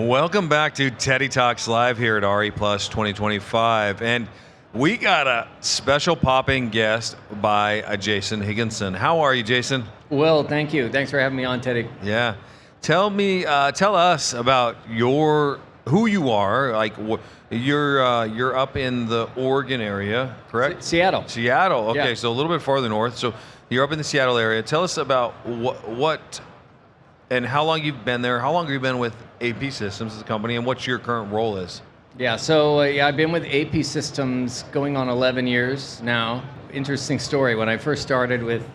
Welcome back to Teddy Talks Live here at RE Plus 2025. And we got a special popping guest by Jason Higginson. How are you, Jason? Well, thank you. Thanks for having me on, Teddy. Yeah. Tell us about who you are. Like, you're up in the Oregon area, correct? Seattle. Seattle. Okay, Yeah. so a little bit farther north. So you're up in the Seattle area. Tell us about what and how long you've been there. How long have you been with APsystems as a company, and what your current role is? Yeah, so I've been with APsystems going on 11 years now. Interesting story. When I first started with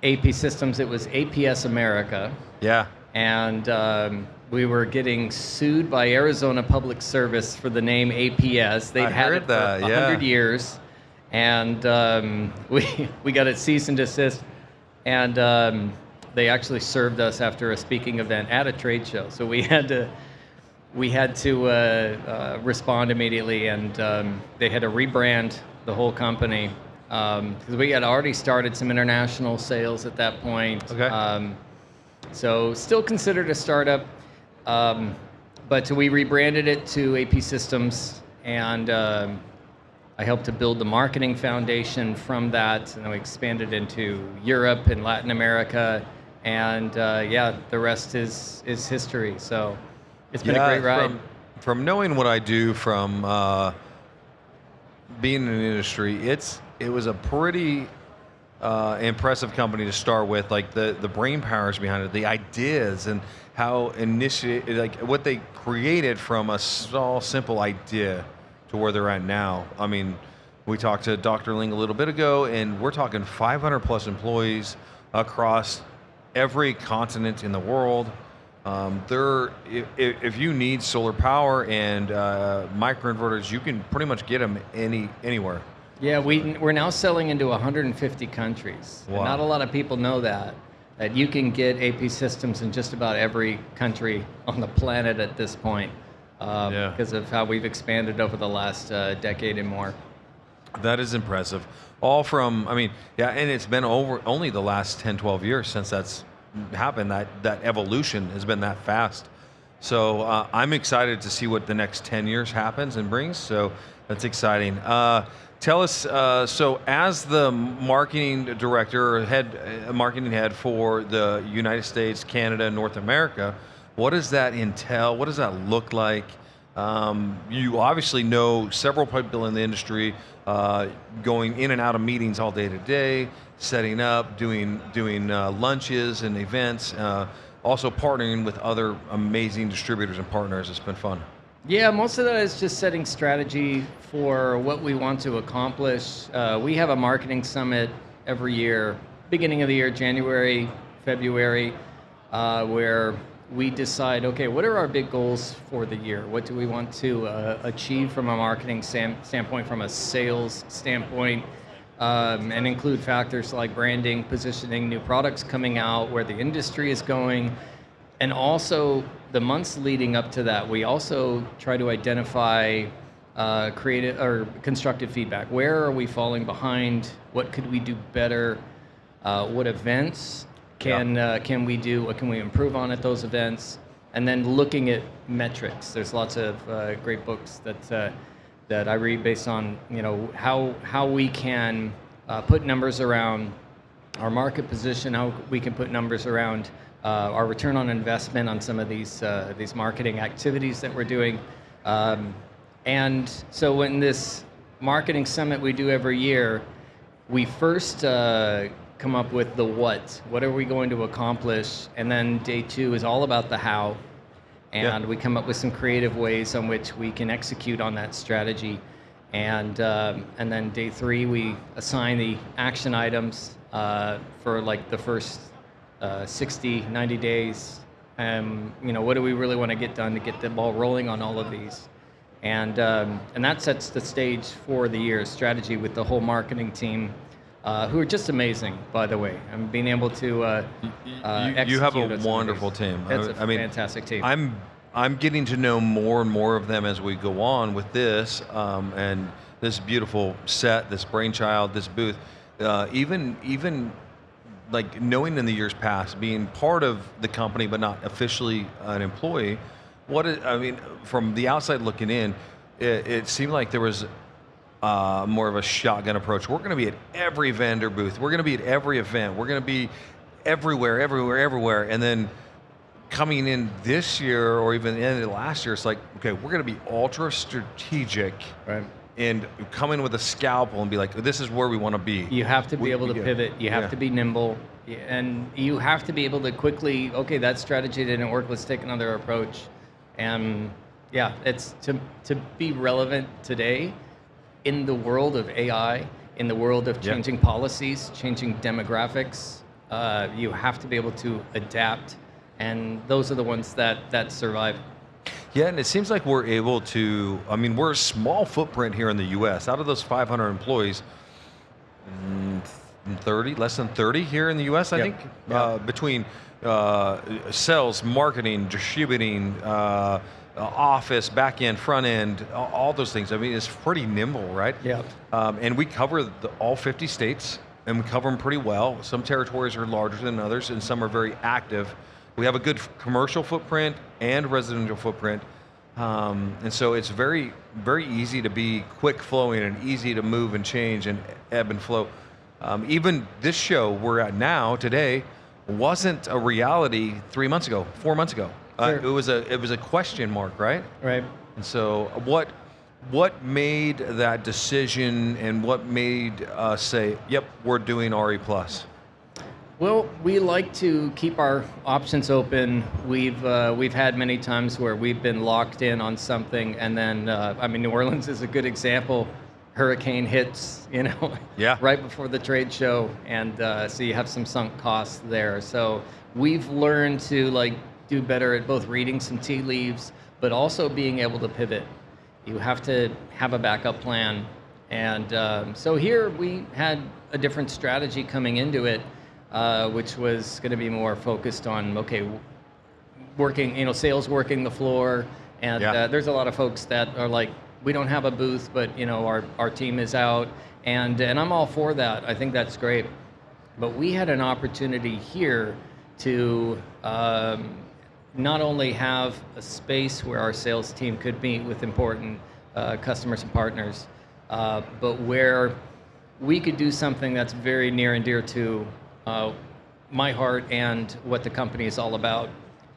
APsystems, it was APS America. Yeah. And we were getting sued by Arizona Public Service for the name APS. They'd had it for 100 years. And we got it cease and desist. And they actually served us after a speaking event at a trade show. So we had to respond immediately, and they had to rebrand the whole company because we had already started some international sales at that point. Okay. So still considered a startup, but we rebranded it to APsystems, and I helped to build the marketing foundation from that, and then we expanded into Europe and Latin America, and the rest is history. So it's been a great ride. From knowing what I do, from being in the industry, it was a pretty impressive company to start with. Like the brain powers behind it, the ideas, and how what they created from a small, simple idea to where they're at now. I mean, we talked to Dr. Ling a little bit ago, and we're talking 500 plus employees across every continent in the world. If you need solar power and microinverters, you can pretty much get them anywhere. Yeah, we're now selling into 150 countries. Wow. And not a lot of people know that you can get APsystems in just about every country on the planet at this point because of how we've expanded over the last decade and more. That is impressive. All from, and it's been only the last 10, 12 years since that's happened. That evolution has been that fast. So I'm excited to see what the next 10 years happens and brings. So that's exciting. Tell us, so as the marketing director, marketing head for the United States, Canada, North America, what does that entail? What does that look like? You obviously know several people in the industry, going in and out of meetings all day to day, setting up, doing lunches and events, also partnering with other amazing distributors and partners. It's been fun. Yeah, most of that is just setting strategy for what we want to accomplish. We have a marketing summit every year, beginning of the year, January, February, where we decide, okay, what are our big goals for the year? What do we want to achieve from a marketing standpoint, from a sales standpoint, and include factors like branding, positioning, new products coming out, where the industry is going. And also, the months leading up to that, we also try to identify creative or constructive feedback. Where are we falling behind? What could we do better? What events can we do? What can we improve on at those events? And then looking at metrics. There's lots of great books that I read based on how we can put numbers around our market position, how we can put numbers around our return on investment on some of these marketing activities that we're doing. And so in this marketing summit we do every year, we first come up with the what. What are we going to accomplish? And then day 2 is all about the how. And we come up with some creative ways on which we can execute on that strategy. And then day 3, we assign the action items for like the first 60, 90 days. What do we really want to get done to get the ball rolling on all of these? And that sets the stage for the year's strategy with the whole marketing team, who are just amazing, by the way. I'm being able to you have a wonderful team. It's a fantastic team. I'm getting to know more and more of them as we go on with this, and this beautiful set, this brainchild, this booth. Even like knowing in the years past, being part of the company but not officially an employee, what is, I mean, from the outside looking in, it seemed like there was more of a shotgun approach. We're going to be at every vendor booth. We're going to be at every event. We're going to be everywhere, everywhere, everywhere. And then coming in this year, or even the end of last year, it's like, okay, we're going to be ultra strategic, Right. and come in with a scalpel and be like, this is where we want to be. You have to be able to pivot. You have Yeah. to be nimble, and you have to be able to quickly. Okay, that strategy didn't work. Let's take another approach. And yeah, it's to be relevant today in the world of AI, in the world of Yeah. changing policies, changing demographics. You have to be able to adapt, and those are the ones that survive. Yeah, and it seems like we're able to, I mean, we're a small footprint here in the US. Out of those 500 employees, 30, less than 30 here in the US, I Yep. think, Yep. between sales, marketing, distributing, office, back end, front end, all those things. I mean, it's pretty nimble, right? Yeah. And we cover all 50 states, and we cover them pretty well. Some territories are larger than others, and some are very active. We have a good commercial footprint and residential footprint. And so it's very, very easy to be quick flowing and easy to move and change and ebb and flow. Even this show we're at now today wasn't a reality 3 months ago, 4 months ago. Sure. It was a question mark, right? Right. And so what made that decision, and what made us say, yep, we're doing RE plus? Well, we like to keep our options open. We've had many times where we've been locked in on something, and then I mean, New Orleans is a good example. Hurricane hits, Yeah. right before the trade show, and so you have some sunk costs there. So we've learned to do better at both reading some tea leaves, but also being able to pivot. You have to have a backup plan, and so here we had a different strategy coming into it. Which was going to be more focused on, okay, working, sales working the floor. And Yeah. there's a lot of folks that are like, we don't have a booth, but our team is out. And I'm all for that. I think that's great. But we had an opportunity here to not only have a space where our sales team could meet with important customers and partners, but where we could do something that's very near and dear to my heart and what the company is all about,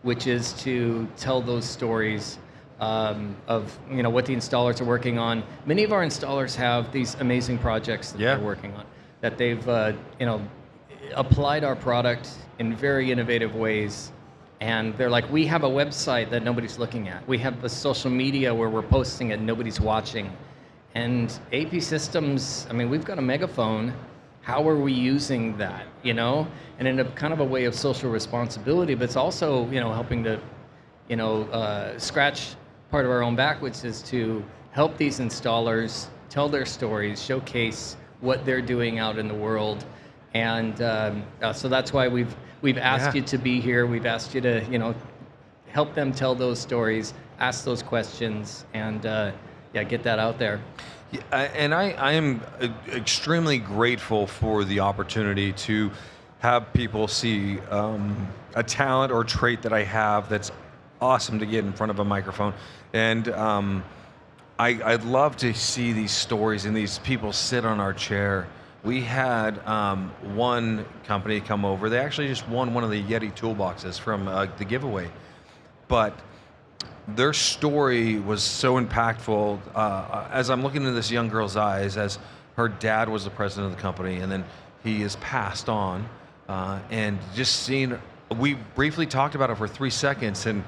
which is to tell those stories of what the installers are working on. Many of our installers have these amazing projects that Yeah. they're working on, that they've applied our product in very innovative ways. And they're like, we have a website that nobody's looking at. We have a social media where we're posting it, nobody's watching. And APsystems, I mean, we've got a megaphone. How are we using that, And in a kind of a way of social responsibility, but it's also, helping to, scratch part of our own back, which is to help these installers tell their stories, showcase what they're doing out in the world. And so that's why we've asked Yeah. you to be here. We've asked you to, help them tell those stories, ask those questions, and get that out there. Yeah, and I am extremely grateful for the opportunity to have people see a talent or trait that I have that's awesome to get in front of a microphone. And I'd love to see these stories and these people sit on our chair. We had one company come over. They actually just won one of the Yeti toolboxes from the giveaway. But their story was so impactful. As I'm looking into this young girl's eyes, as her dad was the president of the company, and then he is passed on, and just seeing, we briefly talked about it for 3 seconds, and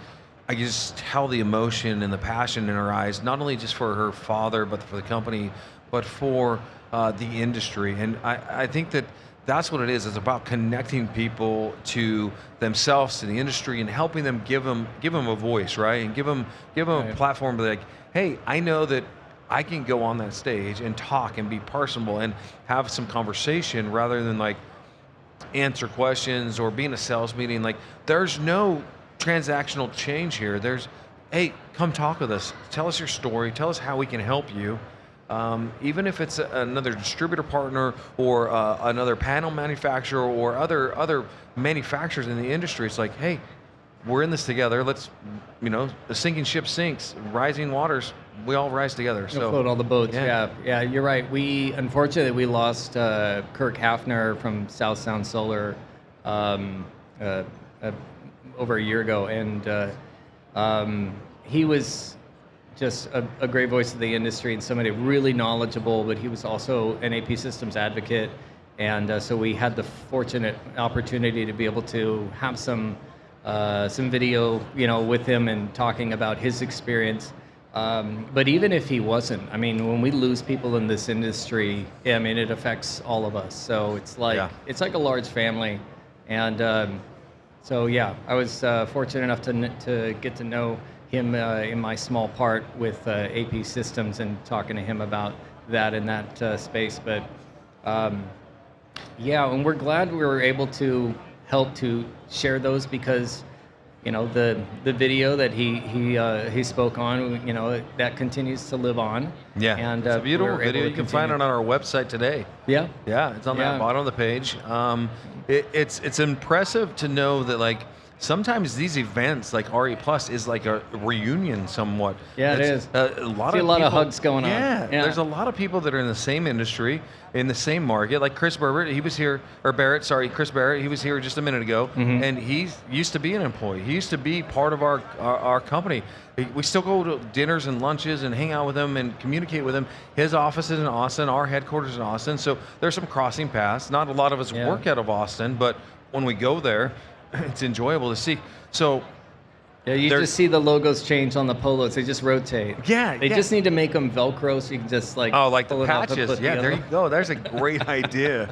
I could just tell the emotion and the passion in her eyes, not only just for her father, but for the company, but for the industry. And I think that that's what it is. It's about connecting people to themselves, to the industry, and helping them give them a voice, right? And give them Right. a platform to be like, hey, I know that I can go on that stage and talk and be personable and have some conversation rather than like answer questions or be in a sales meeting. Like, there's no transactional change here. There's, hey, come talk with us. Tell us your story. Tell us how we can help you. Even if it's another distributor partner or another panel manufacturer or other manufacturers in the industry, it's like, hey, we're in this together. Let's, a sinking ship sinks, rising waters, we all rise together. You'll So float all the boats. Yeah, you're right. Unfortunately we lost Kirk Hafner from South Sound Solar over a year ago, and he was just a great voice of the industry and somebody really knowledgeable, but he was also an APsystems advocate. And so we had the fortunate opportunity to be able to have some video, with him and talking about his experience. But even if he wasn't, I mean, when we lose people in this industry, it affects all of us. So it's like a large family, and so yeah, I was fortunate enough to get to know him in my small part with APsystems and talking to him about that in that space. But yeah, and we're glad we were able to help to share those because, the video that he spoke on, that continues to live on. Yeah, and it's a beautiful we're able video. to You can continue. find it on our website today. Yeah. Yeah, it's on Yeah. that bottom of the page. It's impressive to know that like sometimes these events like RE Plus is like a reunion somewhat. Yeah, it It's is. A lot See of a lot of people- hugs going on. Yeah, Yeah. there's a lot of people that are in the same industry, in the same market. Like Chris Barrett, he was here, or Barrett, sorry, Chris Barrett, he was here just a minute ago, and he used to be an employee. He used to be part of our company. We still go to dinners and lunches and hang out with him and communicate with him. His office is in Austin, our headquarters in Austin, so there's some crossing paths. Not a lot of us Yeah. work out of Austin, but when we go there, it's enjoyable to see. So Yeah, you There- just see the logos change on the polos. They just rotate. Yeah, They yeah. just need to make them Velcro so you can just like Oh, like pull the it off and patches. put Yeah, the there other- you go. There's a great idea.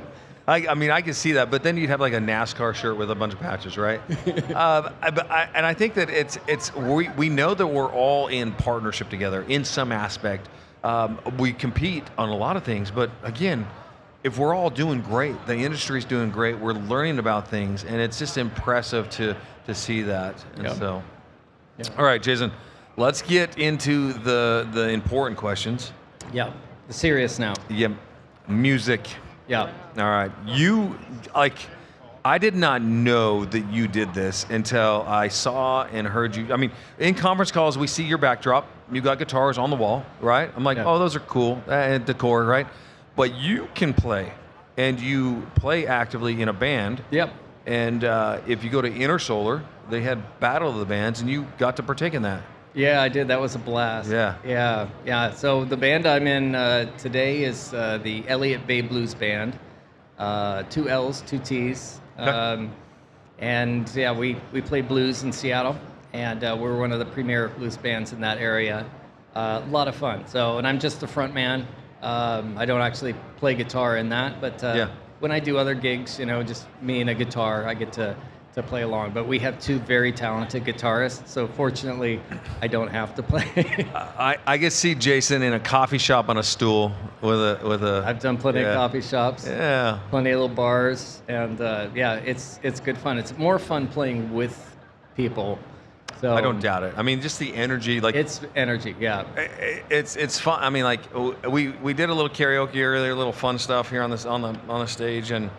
I mean, I can see that, but then you'd have like a NASCAR shirt with a bunch of patches, right? And I think that we know that we're all in partnership together in some aspect. We compete on a lot of things, but again, if we're all doing great, the industry's doing great, we're learning about things, and it's just impressive to see that. And Yep. so, Yeah. all right, Jason, let's get into the important questions. Yeah, the serious now. Yeah, music. Yeah. All right. I did not know that you did this until I saw and heard you. I mean, in conference calls, we see your backdrop. You got guitars on the wall, right? I'm like, Yeah. oh, those are cool. And decor, right? But you can play, and you play actively in a band. Yep. And if you go to Inner Solar, they had Battle of the Bands, and you got to partake in that. Yeah, I did. That was a blast. Yeah. Yeah. So the band I'm in today is the Elliott Bay Blues Band. 2 L's, 2 T's. Okay. And yeah, we play blues in Seattle, and we're one of the premier blues bands in that area. A lot of fun. So, and I'm just the front man. I don't actually play guitar in that, but Yeah. when I do other gigs, just me and a guitar, I get to play along. But we have 2 very talented guitarists, so fortunately, I don't have to play. I can see Jason in a coffee shop on a stool with a. I've done plenty Yeah. of coffee shops, Yeah. plenty of little bars, and yeah, it's good fun. It's more fun playing with people. So I don't doubt it. I mean, just the energy, like It's energy, yeah. it's fun. I mean, like we did a little karaoke earlier, a little fun stuff here on the stage, and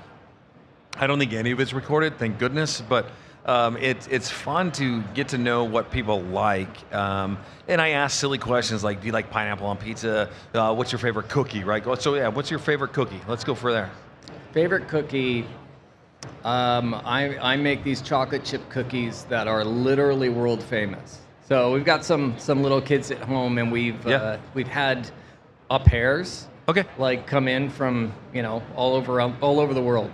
I don't think any of it's recorded, thank goodness. But it's fun to get to know what people like. And I ask silly questions like, do you like pineapple on pizza? What's your favorite cookie? Right. So yeah, what's your favorite cookie? Let's go for there. Favorite cookie. I make these chocolate chip cookies that are literally world famous. So we've got some little kids at home, and we've had au pairs Okay. like come in from all over the world,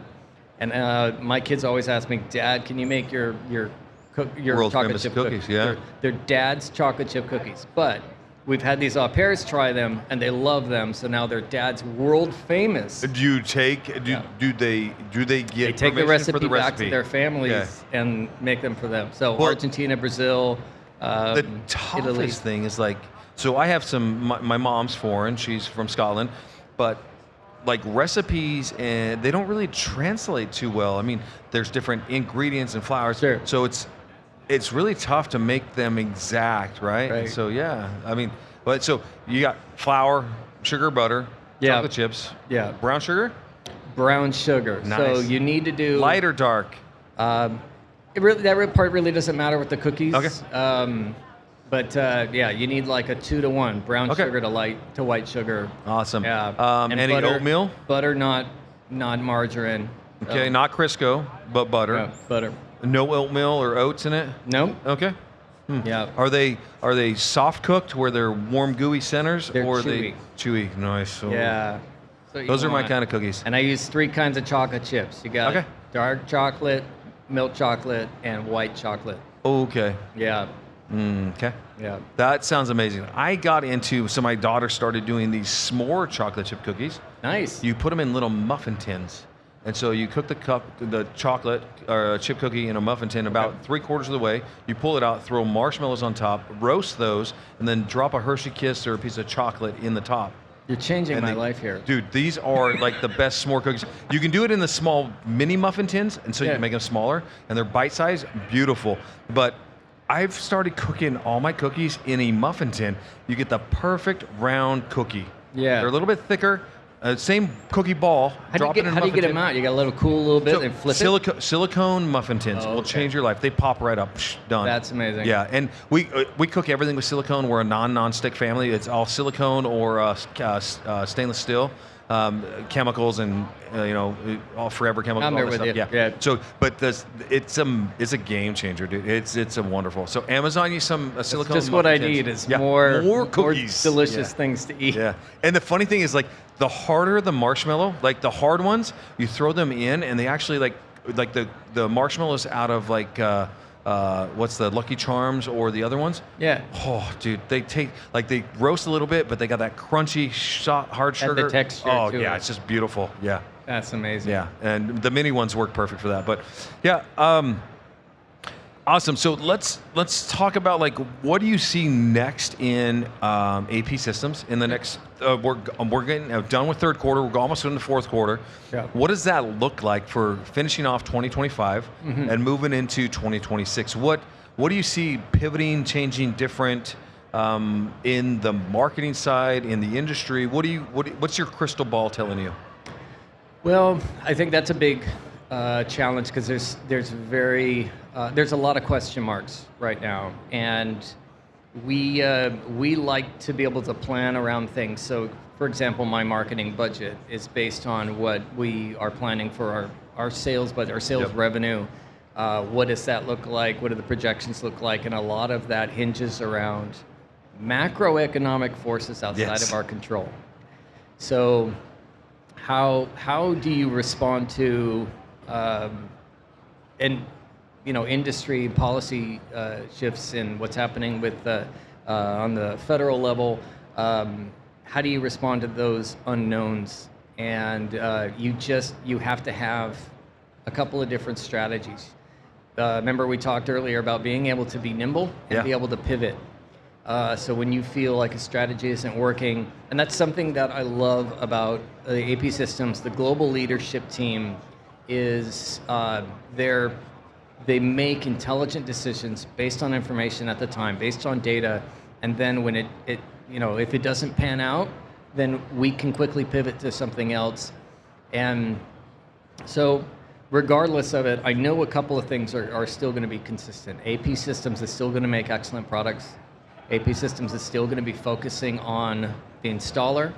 and my kids always ask me, Dad, can you make your World chocolate famous chip cookies, yeah. They're Dad's chocolate chip cookies, but we've had these au pairs try them, and they love them. So now they're Dad's world famous. Do you take? Do they get? They take the permission recipe for the back recipe? to their families Yeah. and make them for them. So Well, Argentina, Brazil, The toughest Italy. thing is like, so I have my mom's foreign, she's from Scotland, but like recipes, and they don't really translate too well. I mean, there's different ingredients and flours. Sure. So it's really tough to make them exact, right? Right. So yeah, I mean, but so you got flour, sugar, butter, Yeah. chocolate chips, Yeah. brown sugar, Brown sugar. So Nice. you need to do light or dark? Part really doesn't matter with the cookies. Okay. But yeah, you need like a 2-to-1 brown Okay. sugar to white sugar. Awesome. Yeah. And Any oatmeal? Butter, not margarine. Okay, not Crisco, but butter. Yeah, butter. No oatmeal or oats in it? No. Okay. Yeah. Are they soft cooked where they're warm gooey centers, They're or are chewy. they chewy? Nice. So Yeah. So you those are my want- kind of cookies. And I use 3 kinds of chocolate chips. You got Okay. dark chocolate, milk chocolate, and white chocolate. Okay. Yeah. Okay. Yeah. That sounds amazing. I got into, so my daughter started doing these s'more chocolate chip cookies. Nice. You put them in little muffin tins. And so you cook the chocolate or chip cookie in a muffin tin about 3/4 of the way. You pull it out, throw marshmallows on top, roast those, and then drop a Hershey Kiss or a piece of chocolate in the top. You're changing And my they- life here. Dude, these are like the best s'more cookies. You can do it in the small mini muffin tins, and so you Yeah. can make them smaller, and they're bite size, beautiful. But I've started cooking all my cookies in a muffin tin. You get the perfect round cookie. Yeah. They're a little bit thicker. Same cookie ball. How do you get them out? You got to let them cool a little bit and flip it? Silicone muffin tins Oh, will okay. change your life. They pop right up. Psh, done. That's amazing. Yeah, and we cook everything with silicone. We're a non-stick family. It's all silicone or stainless steel. Chemicals and all forever chemicals. I'm all there that with stuff. you. Yeah. So, but it's a game changer, dude. It's a wonderful. So Amazon, you a silicone. Just what muffin I tins. need is Yeah, more cookies, delicious Yeah. things to eat. Yeah, and the funny thing is, like, the harder the marshmallow, like the hard ones, you throw them in, and they actually like the marshmallows out of what's the Lucky Charms or the other ones? Yeah. Oh, dude, they roast a little bit, but they got that crunchy, hard And the sugar. texture, Oh too. yeah, it's just beautiful. Yeah, That's amazing. yeah, and the mini ones work perfect for that. But yeah, awesome. So let's talk about, like, what do you see next in APsystems in the next? We're getting done with third quarter. We're almost in the fourth quarter. Yeah. What does that look like for finishing off 2025 and moving into 2026? What do you see pivoting, changing, different in the marketing side, in the industry? What's your crystal ball telling you? Well, I think that's a big challenge because there's a lot of question marks right now, and we like to be able to plan around things. So, for example, my marketing budget is based on what we are planning for our sales budget, our sales Yep. revenue. What does that look like? What do the projections look like? And a lot of that hinges around macroeconomic forces outside Yes. of our control. So, how do you respond to industry policy shifts in what's happening with on the federal level? How do you respond to those unknowns? And you have to have a couple of different strategies. Remember we talked earlier about being able to be nimble and Yeah. be able to pivot. So when you feel like a strategy isn't working, and that's something that I love about the APsystems, the global leadership team, is they make intelligent decisions based on information at the time, based on data, and then when if it doesn't pan out, then we can quickly pivot to something else. And so regardless of it, I know a couple of things are still going to be consistent. APsystems is still going to make excellent products. APsystems is still going to be focusing on the installer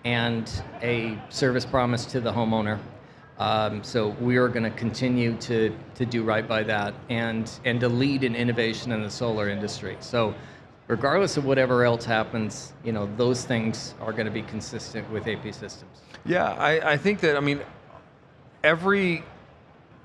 and a service promise to the homeowner. So we are going to continue to do right by that and to lead in innovation in the solar industry. So regardless of whatever else happens, those things are going to be consistent with APsystems. Yeah, I think that, every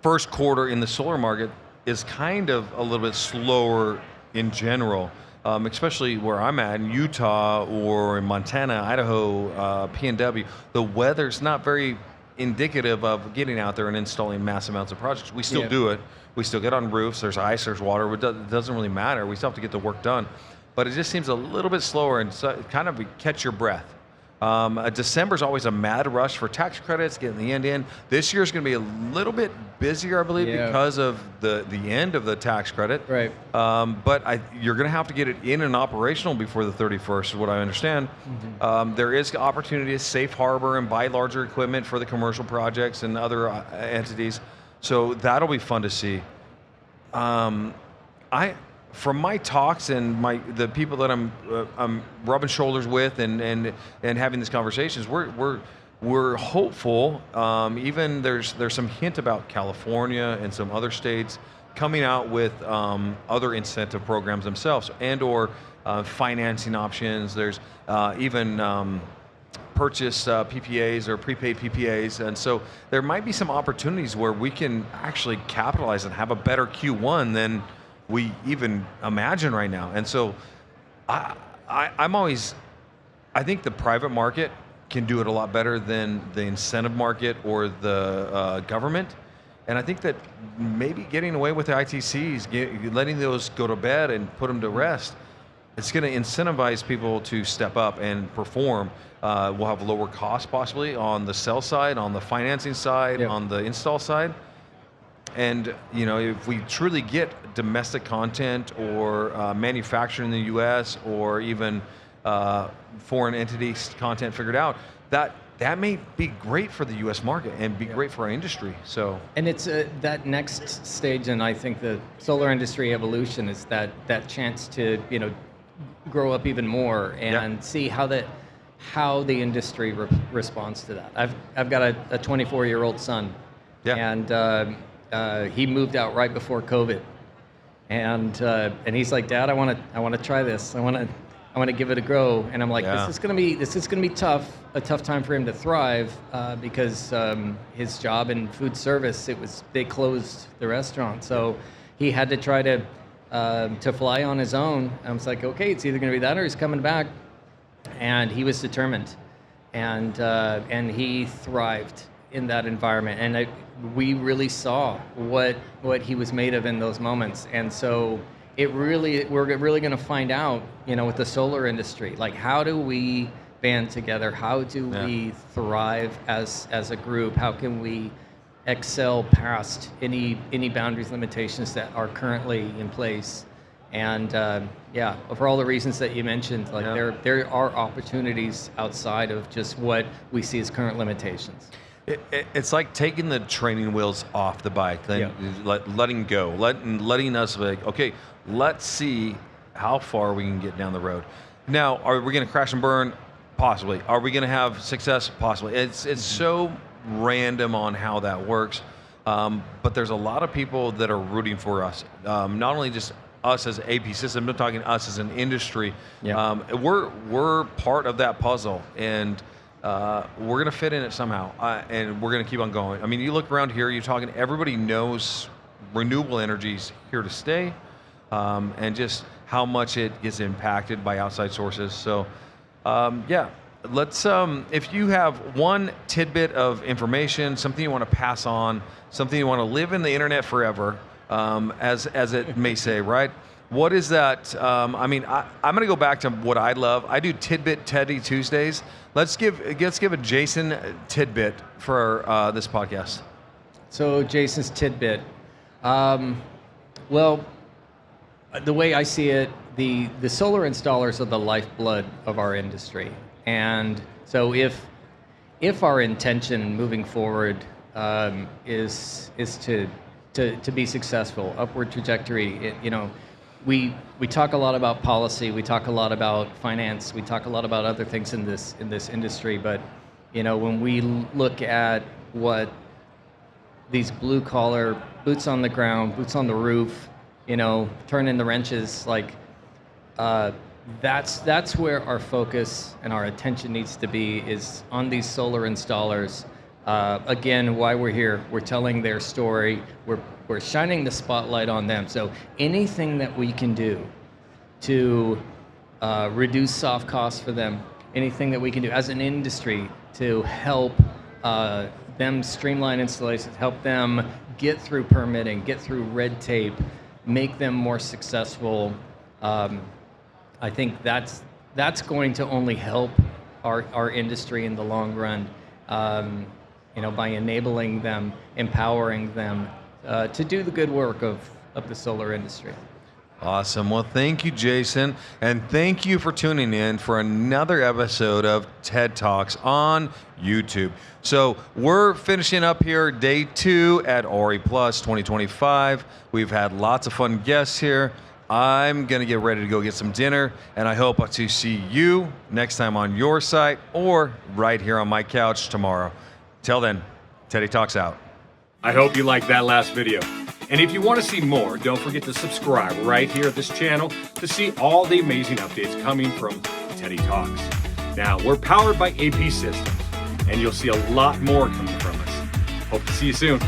first quarter in the solar market is kind of a little bit slower in general, especially where I'm at in Utah or in Montana, Idaho, PNW. The weather's not very indicative of getting out there and installing mass amounts of projects. We still do it. We still get on roofs. There's ice, there's water. It doesn't really matter. We still have to get the work done. But it just seems a little bit slower and kind of catch your breath. December's always a mad rush for tax credits, getting the end in. This year's going to be a little bit busier, I believe, because of the end of the tax credit. Right. But you're going to have to get it in and operational before the 31st, is what I understand. There is opportunity to safe harbor and buy larger equipment for the commercial projects and other entities. So that'll be fun to see. I, from my talks and the people that I'm rubbing shoulders with and having these conversations, we're hopeful. Even there's some hint about California and some other states coming out with other incentive programs themselves and/or financing options. There's even purchase PPAs or prepaid PPAs, and so there might be some opportunities where we can actually capitalize and have a better Q1 than we even imagine right now. And so I think the private market can do it a lot better than the incentive market or the government. And I think that maybe getting away with the ITCs, letting those go to bed and put them to rest, it's going to incentivize people to step up and perform. We'll have lower costs possibly on the sell side, on the financing side, Yep. on the install side. And if we truly get domestic content or manufactured in the U.S. or even foreign entities content figured out, that may be great for the U.S. market and be great for our industry. So, And it's that next stage, and I think the solar industry evolution is that chance to grow up even more and see how the industry responds to that. I've got a 24-year-old son, and he moved out right before COVID, and he's like, Dad, I want to try this. I want to give it a go. And I'm like, this is gonna be tough, a tough time for him to thrive because his job in food service, they closed the restaurant, so he had to try to fly on his own. I was like, okay, it's either gonna be that or he's coming back, and he was determined, and he thrived in that environment, and we really saw what he was made of in those moments. And so we're really going to find out, with the solar industry, like, how do we band together? How do we thrive as a group? How can we excel past any boundaries, limitations that are currently in place? And for all the reasons that you mentioned, like there are opportunities outside of just what we see as current limitations. It's like taking the training wheels off the bike, then letting go, letting us like, okay, let's see how far we can get down the road. Now, are we going to crash and burn? Possibly. Are we going to have success? Possibly. It's so random on how that works, but there's a lot of people that are rooting for us. Not only just us as APsystems, I'm talking us as an industry. We're part of that puzzle, and we're going to fit in it somehow, and we're going to keep on going. I mean, you look around here, you're talking, everybody knows renewable energy's here to stay, and just how much it gets impacted by outside sources. So, let's, if you have one tidbit of information, something you want to pass on, something you want to live in the internet forever, as it may say, right? What is that? I'm going to go back to what I love. I do Tidbit Teddy Tuesdays. Let's give a Jason tidbit for this podcast. So Jason's tidbit. Well, the way I see it, the solar installers are the lifeblood of our industry, and so if our intention moving forward is to be successful, upward trajectory, we talk a lot about policy, we talk a lot about finance, we talk a lot about other things in this industry, but when we look at what these blue collar, boots on the ground, boots on the roof, turning the wrenches, like that's where our focus and our attention needs to be, is on these solar installers. Again, why we're here, we're telling their story, we're shining the spotlight on them. So anything that we can do to reduce soft costs for them, anything that we can do as an industry to help them streamline installations, help them get through permitting, get through red tape, make them more successful, I think that's going to only help our industry in the long run. By enabling them, empowering them to do the good work of the solar industry. Awesome. Well, thank you, Jason. And thank you for tuning in for another episode of TED Talks on YouTube. So we're finishing up here day 2 at Ori Plus 2025. We've had lots of fun guests here. I'm going to get ready to go get some dinner, and I hope to see you next time on your site or right here on my couch tomorrow. Till then, Teddy Talks out. I hope you liked that last video. And if you want to see more, don't forget to subscribe right here at this channel to see all the amazing updates coming from Teddy Talks. Now, we're powered by APsystems, and you'll see a lot more coming from us. Hope to see you soon.